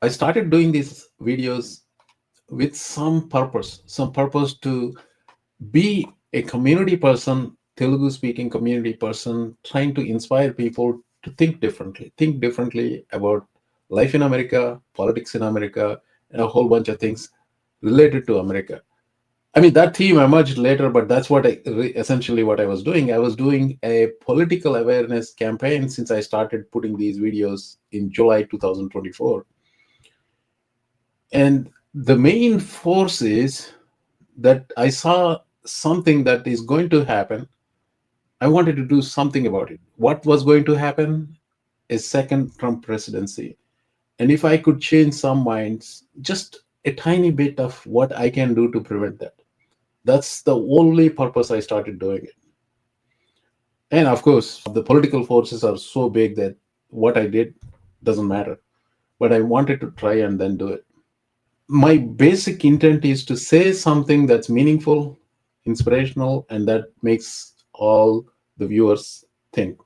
I started doing these videos with some purpose to be a community person, Telugu speaking community person, trying to inspire people to think differently about life in America, politics in America, and a whole bunch of things related to America. I mean, that theme emerged later, but that's essentially what I was doing. I was doing a political awareness campaign since I started putting these videos in July 2024. And the main force is that I saw something that is going to happen. I wanted to do something about it. What was going to happen? A second Trump presidency. And if I could change some minds, just a tiny bit of what I can do to prevent that. That's the only purpose I started doing it. And of course, the political forces are so big that what I did doesn't matter. But I wanted to try and then do it. My basic intent is to say something that's meaningful, inspirational, and that makes all the viewers think.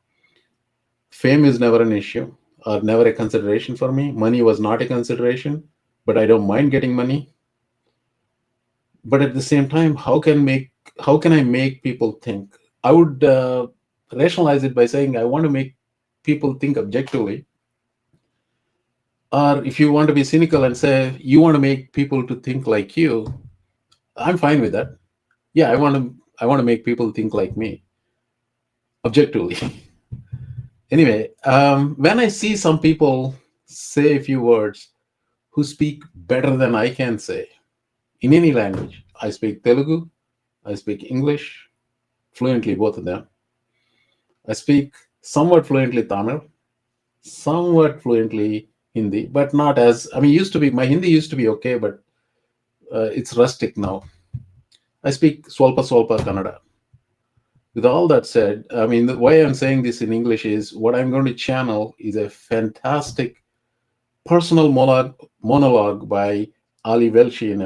Fame is never an issue or never a consideration for me. Money was not a consideration, but I don't mind getting money. But at the same time, how can I make people think? I would rationalize it by saying I want to make people think objectively. Or if you want to be cynical and say you want to make people to think like you, I'm fine with that. Yeah, I want to make people think like me objectively. Anyway, when I see some people say a few words who speak better than I can say in any language, I speak Telugu, I speak English fluently, both of them. I speak somewhat fluently Tamil, somewhat fluently Hindi, but not as, I mean, used to be, my Hindi used to be okay, but it's rustic now. I speak Swalpa Swalpa Kannada. With all that said, I mean, the way I'm saying this in English is what I'm going to channel is a fantastic personal monologue by Ali Velshi in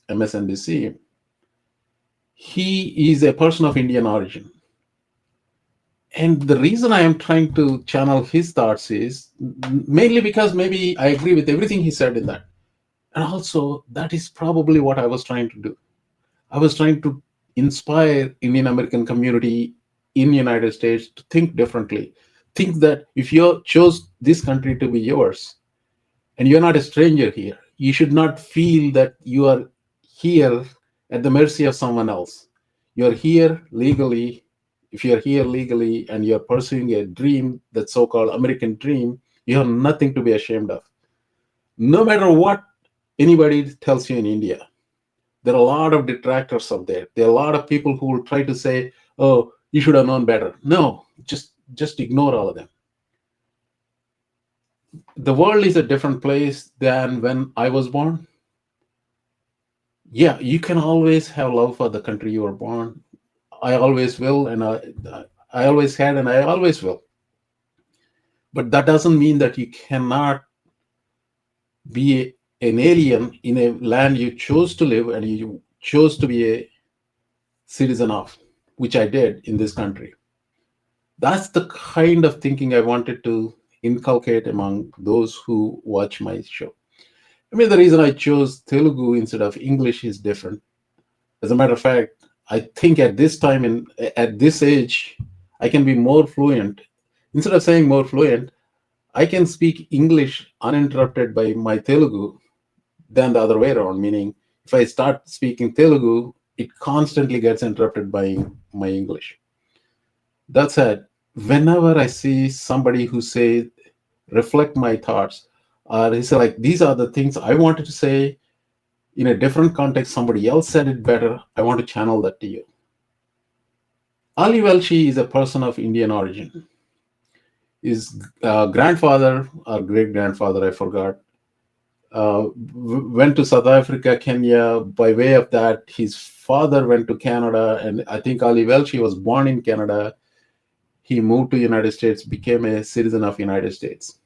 MSNBC. He is a person of Indian origin. And the reason I am trying to channel his thoughts is mainly because maybe I agree with everything he said in that. And also, that is probably what I was trying to do. I was trying to inspire Indian American community in United States to think differently. Think that if you chose this country to be yours and you're not a stranger here, you should not feel that you are here at the mercy of someone else. You're here legally. If you're here legally and you're pursuing a dream, that so-called American dream, you have nothing to be ashamed of. No matter what anybody tells you in India, there are a lot of detractors out there. There are a lot of people who will try to say, "Oh, you should have known better." No, just ignore all of them. The world is a different place than when I was born. Yeah, you can always have love for the country you were born. I always will, and I always had, and I always will. But that doesn't mean that you cannot be an alien in a land you chose to live and you chose to be a citizen of, which I did in this country. That's the kind of thinking I wanted to inculcate among those who watch my show. I mean, the reason I chose Telugu instead of English is different. As a matter of fact, I think at this time in at this age, I can be more fluent. Instead of saying more fluent, I can speak English uninterrupted by my Telugu than the other way around. Meaning, if I start speaking Telugu, it constantly gets interrupted by my English. That said, whenever I see somebody who say reflect my thoughts, or he say like these are the things I wanted to say in a different context, somebody else said it better, I want to channel that to you. Ali Velshi is a person of Indian origin. His grandfather or great grandfather, I forgot, went to South Africa, Kenya. By way of that, his father went to Canada, and I think Ali Velshi was born in Canada. He moved to United States, became a citizen of United States.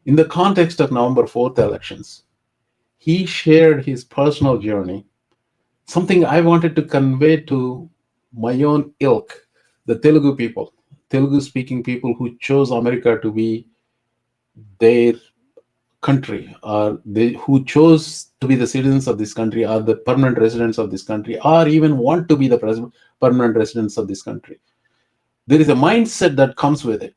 In the context of November 4th elections, he shared his personal journey, something I wanted to convey to my own ilk, the Telugu people, Telugu speaking people who chose America to be their country, or they who chose to be the citizens of this country, are the permanent residents of this country, or even want to be the permanent residents of this country. There is a mindset that comes with it,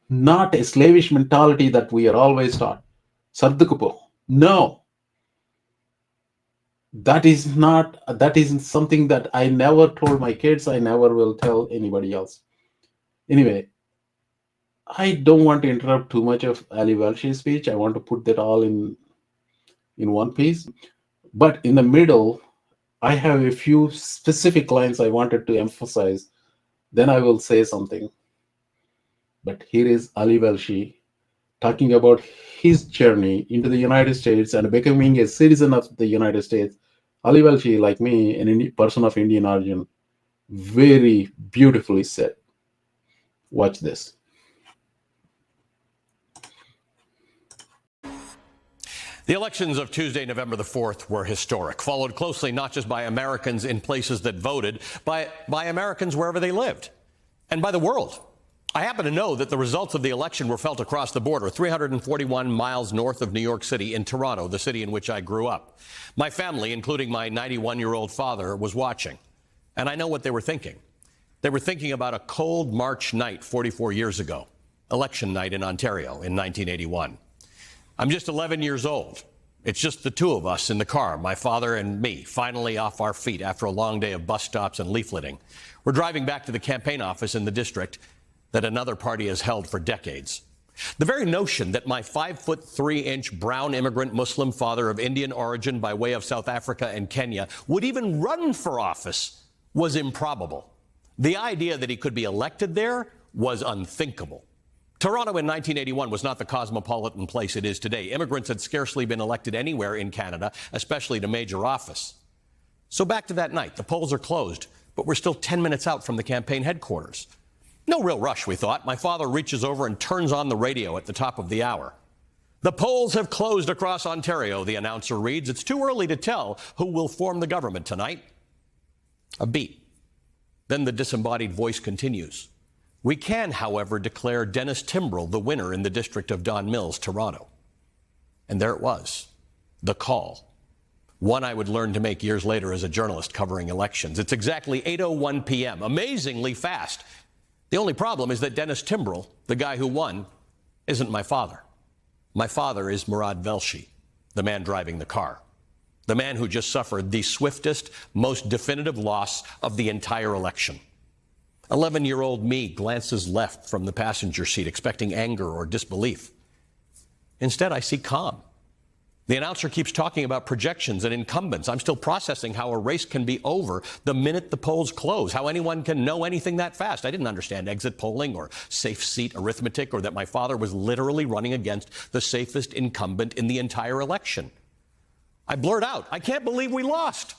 not a slavish mentality that we are always taught. Sardukupo. No, that isn't something that I never told my kids. I never will tell anybody else. Anyway, I don't want to interrupt too much of Ali Velshi's speech. I want to put that all in one piece. But in the middle, I have a few specific lines I wanted to emphasize. Then I will say something. But here is Ali Velshi talking about his journey into the United States and becoming a citizen of the United States. Ali Velshi, like me, a person of Indian origin, very beautifully said. Watch this. The elections of Tuesday, November the 4th were historic, followed closely not just by Americans in places that voted, by Americans wherever they lived, and by the world. I happen to know that the results of the election were felt across the border, 341 miles north of New York City, in Toronto, the city in which I grew up. My family, including my 91-year-old father, was watching, and I know what they were thinking. They were thinking about a cold March night 44 years ago, election night in Ontario in 1981. I'm just 11 years old. It's just the two of us in the car, my father and me, finally off our feet after a long day of bus stops and leafleting. We're driving back to the campaign office in the district that another party has held for decades. The very notion that my 5'3" brown immigrant Muslim father of Indian origin by way of South Africa and Kenya would even run for office was improbable. The idea that he could be elected there was unthinkable. Toronto in 1981 was not the cosmopolitan place it is today. Immigrants had scarcely been elected anywhere in Canada, especially to major office. So back to that night. The polls are closed, but we're still 10 minutes out from the campaign headquarters. No real rush, we thought. My father reaches over and turns on the radio at the top of the hour. The polls have closed across Ontario, the announcer reads. It's too early to tell who will form the government tonight. A beat. Then the disembodied voice continues. We can, however, declare Dennis Timbrell the winner in the district of Don Mills, Toronto. And there it was, the call. One I would learn to make years later as a journalist covering elections. It's exactly 8:01 p.m., amazingly fast. The only problem is that Dennis Timbrell, the guy who won, isn't my father. My father is Murad Velshi, the man driving the car, the man who just suffered the swiftest, most definitive loss of the entire election. 11-year-old me glances left from the passenger seat, expecting anger or disbelief. Instead, I see calm. The announcer keeps talking about projections and incumbents. I'm still processing how a race can be over the minute the polls close, how anyone can know anything that fast. I didn't understand exit polling or safe seat arithmetic, or that my father was literally running against the safest incumbent in the entire election. I blurt out, I can't believe we lost.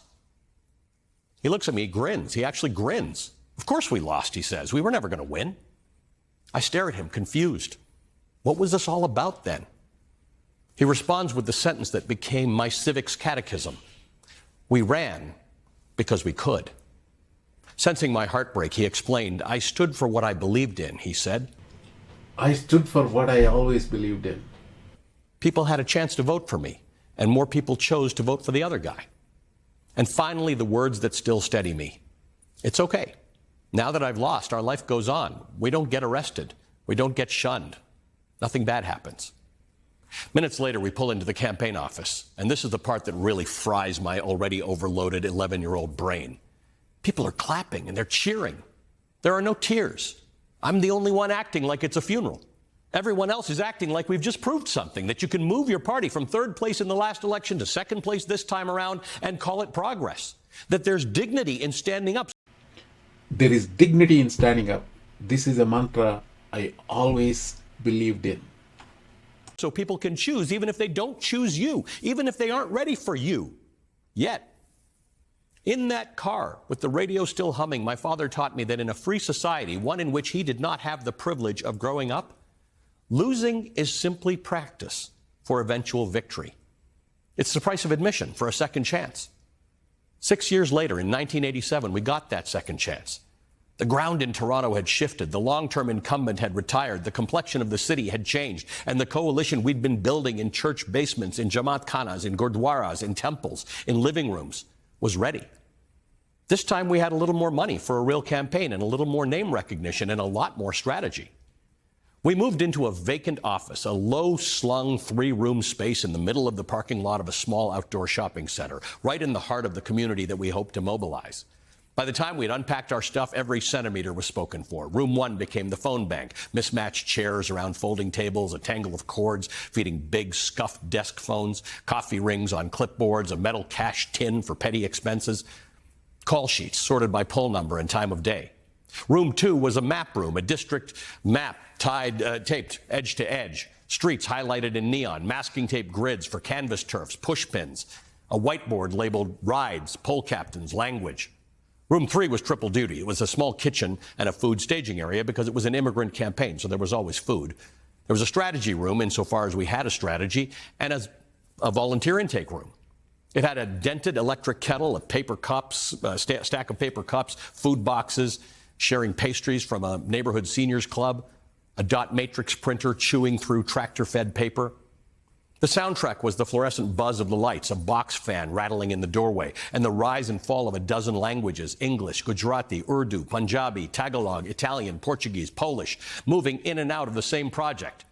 He looks at me, grins. He actually grins. Of course we lost, he says. We were never going to win. I stare at him, confused. What was this all about then? He responds with the sentence that became my civics catechism. We ran because we could. Sensing my heartbreak, he explained, I stood for what I believed in, he said. I stood for what I always believed in. People had a chance to vote for me, and more people chose to vote for the other guy. And finally, the words that still steady me. It's okay. Now that I've lost, our life goes on. We don't get arrested. We don't get shunned. Nothing bad happens. Minutes later, we pull into the campaign office, and this is the part that really fries my already overloaded 11-year-old brain. People are clapping and they're cheering. There are no tears. I'm the only one acting like it's a funeral. Everyone else is acting like we've just proved something, that you can move your party from third place in the last election to second place this time around and call it progress, that there's dignity in standing up. There is dignity in standing up. This is a mantra I always believed in. So people can choose, even if they don't choose you, even if they aren't ready for you yet. In that car, with the radio still humming, my father taught me that in a free society, one in which he did not have the privilege of growing up, losing is simply practice for eventual victory. It's the price of admission for a second chance. 6 years later, in 1987, we got that second chance. The ground in Toronto had shifted. The long-term incumbent had retired. The complexion of the city had changed. And the coalition we'd been building in church basements, in Jamaat khanas, in gurdwaras, in temples, in living rooms was ready. This time we had a little more money for a real campaign and a little more name recognition and a lot more strategy. We moved into a vacant office, a low-slung 3-room space in the middle of the parking lot of a small outdoor shopping center, right in the heart of the community that we hoped to mobilize. By the time we'd unpacked our stuff, every centimeter was spoken for. Room 1 became the phone bank, mismatched chairs around folding tables, a tangle of cords feeding big, scuffed desk phones, coffee rings on clipboards, a metal cash tin for petty expenses, call sheets sorted by poll number and time of day. Room 2 was a map room, a district map taped edge to edge, streets highlighted in neon, masking tape grids for canvas turfs, push pins, a whiteboard labeled rides, poll captains, language. Room 3 was triple duty. It was a small kitchen and a food staging area because it was an immigrant campaign, so there was always food. There was a strategy room, insofar as we had a strategy, and a volunteer intake room. It had a dented electric kettle, a paper cups, stack of paper cups, food boxes, sharing pastries from a neighborhood seniors club, a dot matrix printer chewing through tractor-fed paper. The soundtrack was the fluorescent buzz of the lights, a box fan rattling in the doorway, and the rise and fall of a dozen languages, English, Gujarati, Urdu, Punjabi, Tagalog, Italian, Portuguese, Polish, moving in and out of the same project.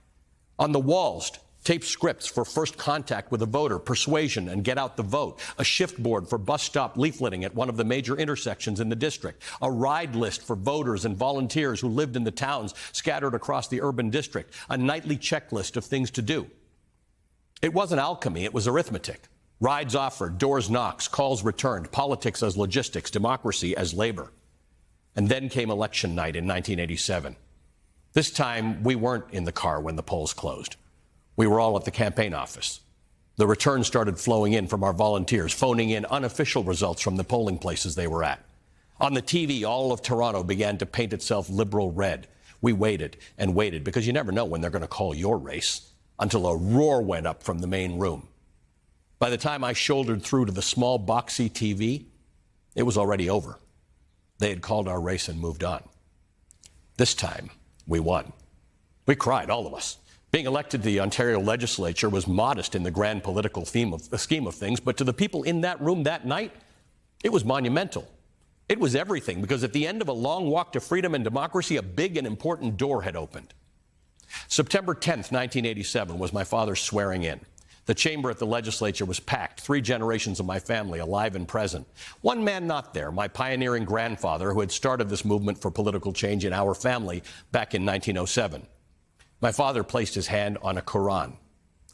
On the walls, taped scripts for first contact with a voter, persuasion, and get out the vote, a shift board for bus stop leafleting at one of the major intersections in the district, a ride list for voters and volunteers who lived in the towns scattered across the urban district, a nightly checklist of things to do. It wasn't alchemy, it was arithmetic. Rides offered, doors knocks, calls returned, politics as logistics, democracy as labor. And then came election night in 1987. This time, we weren't in the car when the polls closed. We were all at the campaign office. The returns started flowing in from our volunteers, phoning in unofficial results from the polling places they were at. On the TV, all of Toronto began to paint itself liberal red. We waited and waited, because you never know when they're going to call your race, until a roar went up from the main room. By the time I shouldered through to the small boxy TV, it was already over. They had called our race and moved on. This time, we won. We cried, all of us. Being elected to the Ontario legislature was modest in the grand political scheme of things, but to the people in that room that night, it was monumental. It was everything, because at the end of a long walk to freedom and democracy, a big and important door had opened. September 10th, 1987 was my father's swearing in. The chamber at the legislature was packed, 3 generations of my family alive and present. One man not there, my pioneering grandfather, who had started this movement for political change in our family back in 1907. My father placed his hand on a Quran,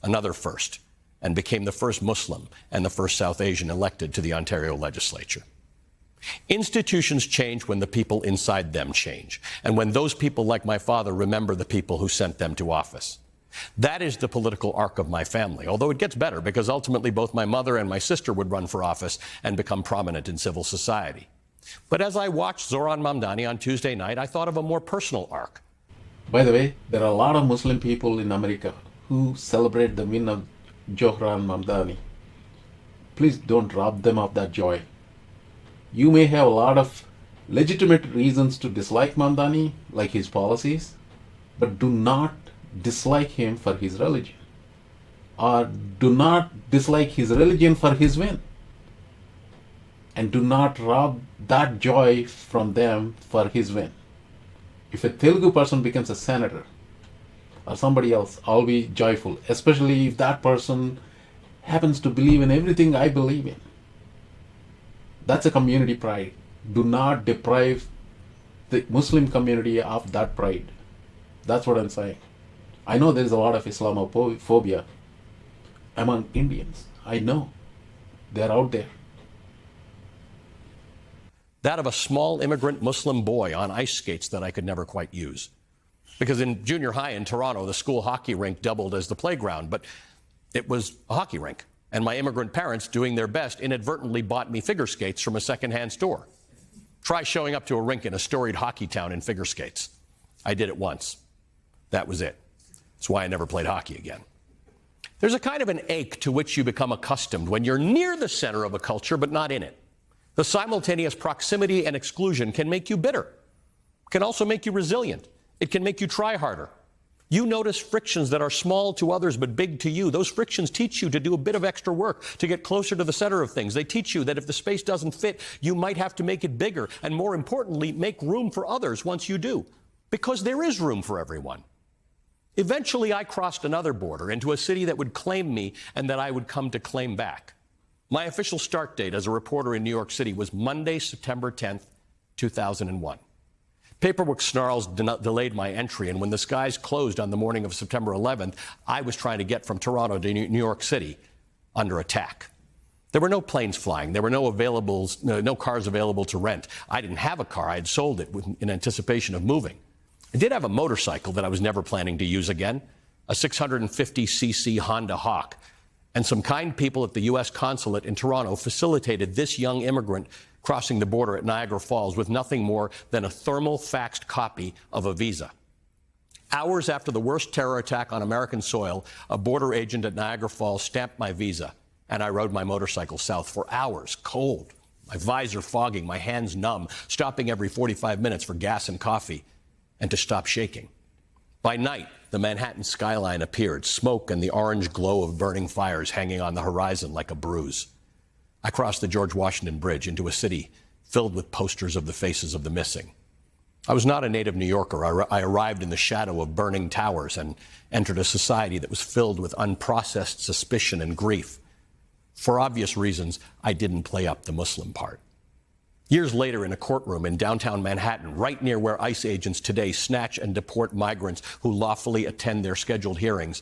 another first, and became the first Muslim and the first South Asian elected to the Ontario legislature. Institutions change when the people inside them change, and when those people, like my father, remember the people who sent them to office. That is the political arc of my family, although it gets better, because ultimately both my mother and my sister would run for office and become prominent in civil society. But as I watched Zoran Mamdani on Tuesday night, I thought of a more personal arc. By the way, there are a lot of Muslim people in America who celebrate the win of Zoran Mamdani. Please don't rob them of that joy. You may have a lot of legitimate reasons to dislike Mamdani, like his policies, but do not dislike him for his religion, or do not dislike his religion for his win, and do not rob that joy from them for his win. If a Telugu person becomes a senator or somebody else, I'll be joyful, especially if that person happens to believe in everything I believe in. That's a community pride. Do not deprive the Muslim community of that pride. That's what I'm saying. I know there's a lot of Islamophobia among Indians. I know. They're out there. That of a small immigrant Muslim boy on ice skates that I could never quite use. Because in junior high in Toronto, the school hockey rink doubled as the playground, but it was a hockey rink. And my immigrant parents, doing their best, inadvertently bought me figure skates from a secondhand store. Try showing up to a rink in a storied hockey town in figure skates. I did it once. That was it. That's why I never played hockey again. There's a kind of an ache to which you become accustomed when you're near the center of a culture but not in it. The simultaneous proximity and exclusion can make you bitter. can also make you resilient. It can make you try harder. You notice frictions that are small to others but big to you. Those frictions teach you to do a bit of extra work, to get closer to the center of things. They teach you that if the space doesn't fit, you might have to make it bigger, and more importantly, make room for others once you do, because there is room for everyone. Eventually, I crossed another border into a city that would claim me and that I would come to claim back. My official start date as a reporter in New York City was Monday, September 10th, 2001. Paperwork snarls delayed my entry, and when the skies closed on the morning of September 11th, I was trying to get from Toronto to New York City under attack. There were no planes flying. There were no cars available to rent. I didn't have a car. I had sold it in anticipation of moving. I did have a motorcycle that I was never planning to use again, a 650cc Honda Hawk. And some kind people at the U.S. consulate in Toronto facilitated this young immigrant crossing the border at Niagara Falls with nothing more than a thermal faxed copy of a visa. Hours after the worst terror attack on American soil, a border agent at Niagara Falls stamped my visa, and I rode my motorcycle south for hours, cold, my visor fogging, my hands numb, stopping every 45 minutes for gas and coffee, and to stop shaking. By night, the Manhattan skyline appeared, smoke and the orange glow of burning fires hanging on the horizon like a bruise. I crossed the George Washington Bridge into a city filled with posters of the faces of the missing. I was not a native New Yorker. I arrived in the shadow of burning towers and entered a society that was filled with unprocessed suspicion and grief. For obvious reasons, I didn't play up the Muslim part. Years later, in a courtroom in downtown Manhattan, right near where ICE agents today snatch and deport migrants who lawfully attend their scheduled hearings,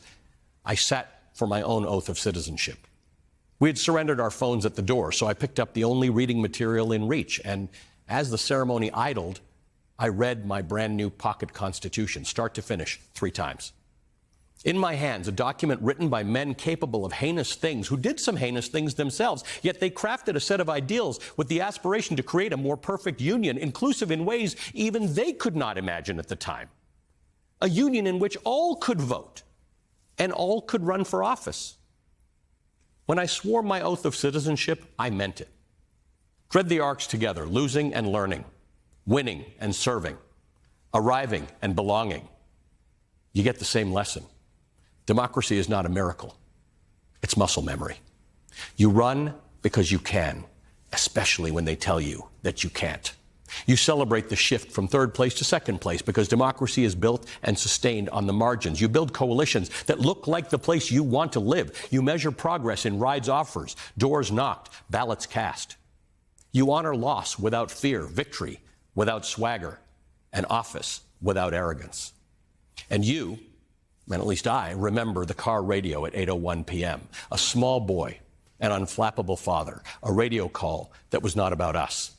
I sat for my own oath of citizenship. We had surrendered our phones at the door, so I picked up the only reading material in reach, and as the ceremony idled, I read my brand new pocket constitution, start to finish, 3 times. In my hands, a document written by men capable of heinous things, who did some heinous things themselves, yet they crafted a set of ideals with the aspiration to create a more perfect union, inclusive in ways even they could not imagine at the time. A union in which all could vote and all could run for office. When I swore my oath of citizenship, I meant it. Tread the arcs together, losing and learning, winning and serving, arriving and belonging. You get the same lesson. Democracy is not a miracle. It's muscle memory. You run because you can, especially when they tell you that you can't. You celebrate the shift from third place to second place because democracy is built and sustained on the margins. You build coalitions that look like the place you want to live. You measure progress in rides offers, doors knocked, ballots cast. You honor loss without fear, victory without swagger, and office without arrogance. And you, and at least I, remember the car radio at 8:01 p.m., a small boy, an unflappable father, a radio call that was not about us.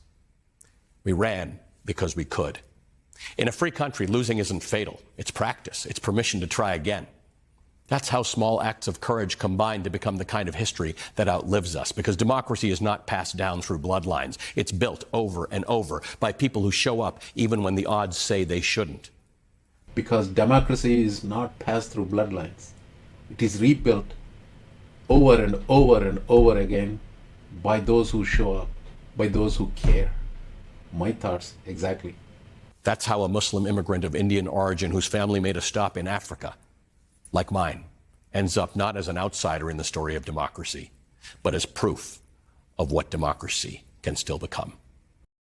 We ran because we could. In a free country, losing isn't fatal. It's practice. It's permission to try again. That's how small acts of courage combine to become the kind of history that outlives us, because democracy is not passed down through bloodlines. It's built over and over by people who show up even when the odds say they shouldn't. Because democracy is not passed through bloodlines. It is rebuilt over and over and over again by those who show up, by those who care. My thoughts, exactly. That's how a Muslim immigrant of Indian origin whose family made a stop in Africa, like mine, ends up not as an outsider in the story of democracy, but as proof of what democracy can still become.